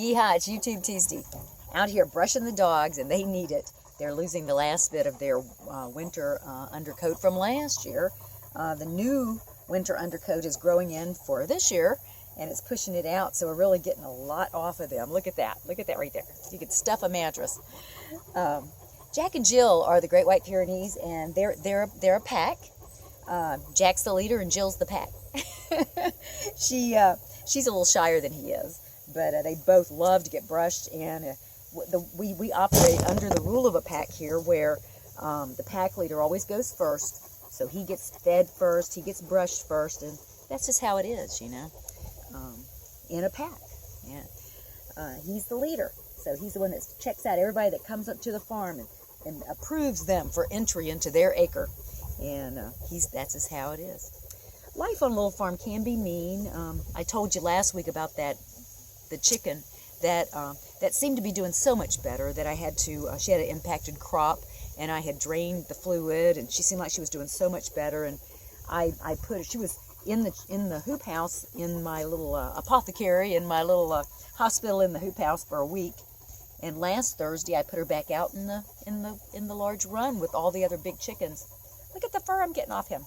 Yeehaw, it's YouTube Tuesday. Out here brushing the dogs, and they need it. They're losing the last bit of their winter undercoat from last year. The new winter undercoat is growing in for this year, and it's pushing it out, so we're really getting a lot off of them. Look at that. Look at that right there. You could stuff a mattress. Jack and Jill are the Great White Pyrenees, and they're a pack. Jack's the leader, and Jill's the pack. She's a little shyer than he is, but they both love to get brushed, and we operate under the rule of a pack here, where the pack leader always goes first, so he gets fed first, he gets brushed first, and that's just how it is, you know, in a pack. Yeah, he's the leader, so he's the one that checks out everybody that comes up to the farm and approves them for entry into their acre, and that's just how it is. Life on a little farm can be mean. I told you last week about the chicken that seemed to be doing so much better that I had to, she had an impacted crop, and I had drained the fluid, and she seemed like she was doing so much better, and she was in the hoop house, in my little apothecary, in my little hospital in the hoop house for a week, and last Thursday I put her back out in the large run with all the other big chickens. Look at the fur I'm getting off him.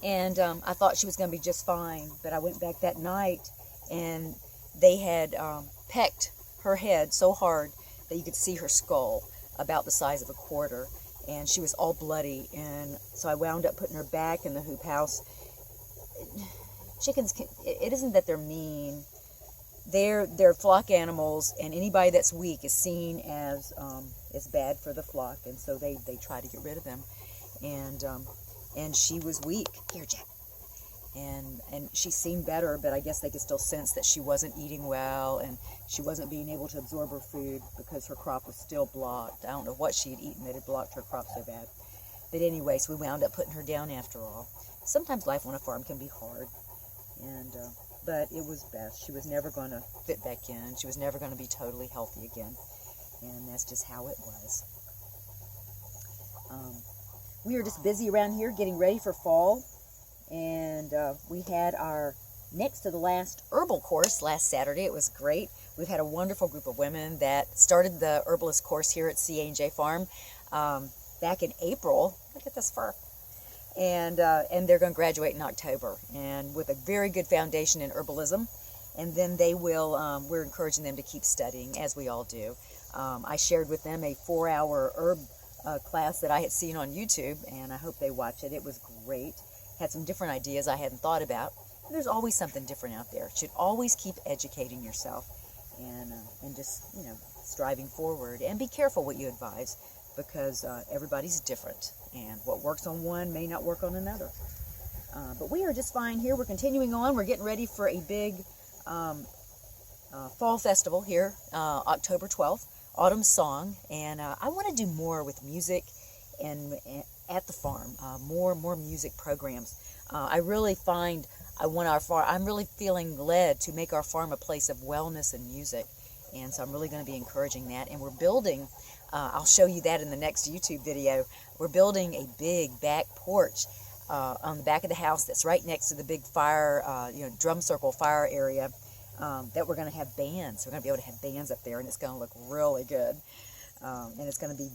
And I thought she was going to be just fine, but I went back that night, and they had pecked her head so hard that you could see her skull about the size of a quarter, and she was all bloody, and so I wound up putting her back in the hoop house. Chickens, it isn't that they're mean. They're flock animals, and anybody that's weak is seen as bad for the flock, and so they try to get rid of them. And she was weak. Here, Jack. And she seemed better, but I guess they could still sense that she wasn't eating well, and she wasn't being able to absorb her food because her crop was still blocked. I don't know what she had eaten that had blocked her crop so bad. But anyway, so we wound up putting her down after all. Sometimes life on a farm can be hard, but it was best. She was never going to fit back in. She was never going to be totally healthy again, and that's just how it was. We are just busy around here getting ready for fall, and we had our next to the last herbal course last Saturday. It was great. We've had a wonderful group of women that started the herbalist course here at C&J Farm back in April. Look at this fur. And they're going to graduate in October, and with a very good foundation in herbalism. And then they will, we're encouraging them to keep studying, as we all do. I shared with them a 4-hour herb class that I had seen on YouTube, and I hope they watch it. It was great. Had some different ideas I hadn't thought about. There's always something different out there. Should always keep educating yourself, and just, you know, striving forward. And be careful what you advise, because everybody's different, and what works on one may not work on another. But we are just fine here. We're continuing on. We're getting ready for a big fall festival here, October 12th. Autumn Song, and I want to do more with music and at the farm, more music programs. I really find I'm really feeling led to make our farm a place of wellness and music, and so I'm really going to be encouraging that. And we're building, I'll show you that in the next YouTube video, we're building a big back porch on the back of the house that's right next to the big fire, drum circle fire area. That we're going to have bands. We're going to be able to have bands up there, and it's going to look really good. And it's going to be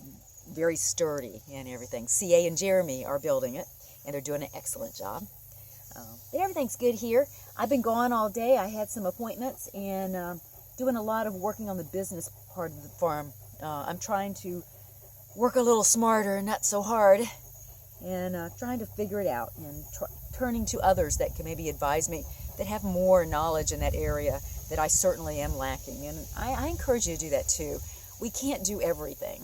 very sturdy and everything. CA and Jeremy are building it, and they're doing an excellent job. But everything's good here. I've been gone all day. I had some appointments, and doing a lot of working on the business part of the farm. I'm trying to work a little smarter and not so hard, and trying to figure it out, and turning to others that can maybe advise me, that have more knowledge in that area that I certainly am lacking. And I encourage you to do that too. We can't do everything.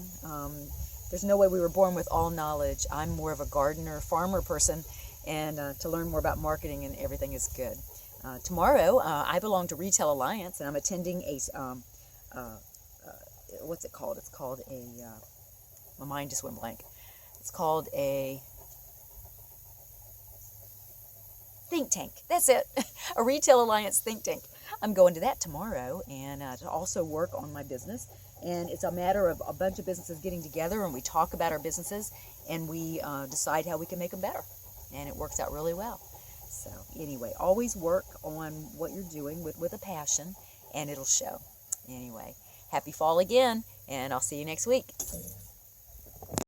There's no way we were born with all knowledge. I'm more of a gardener, farmer person, and to learn more about marketing and everything is good. Tomorrow, I belong to Retail Alliance, and I'm attending what's it called? It's called my mind just went blank. It's called a think tank. That's it. A Retail Alliance think tank. I'm going to that tomorrow, and to also work on my business. And it's a matter of a bunch of businesses getting together, and we talk about our businesses, and we decide how we can make them better. And it works out really well. So anyway, always work on what you're doing with a passion, and it'll show. Anyway, happy fall again, and I'll see you next week.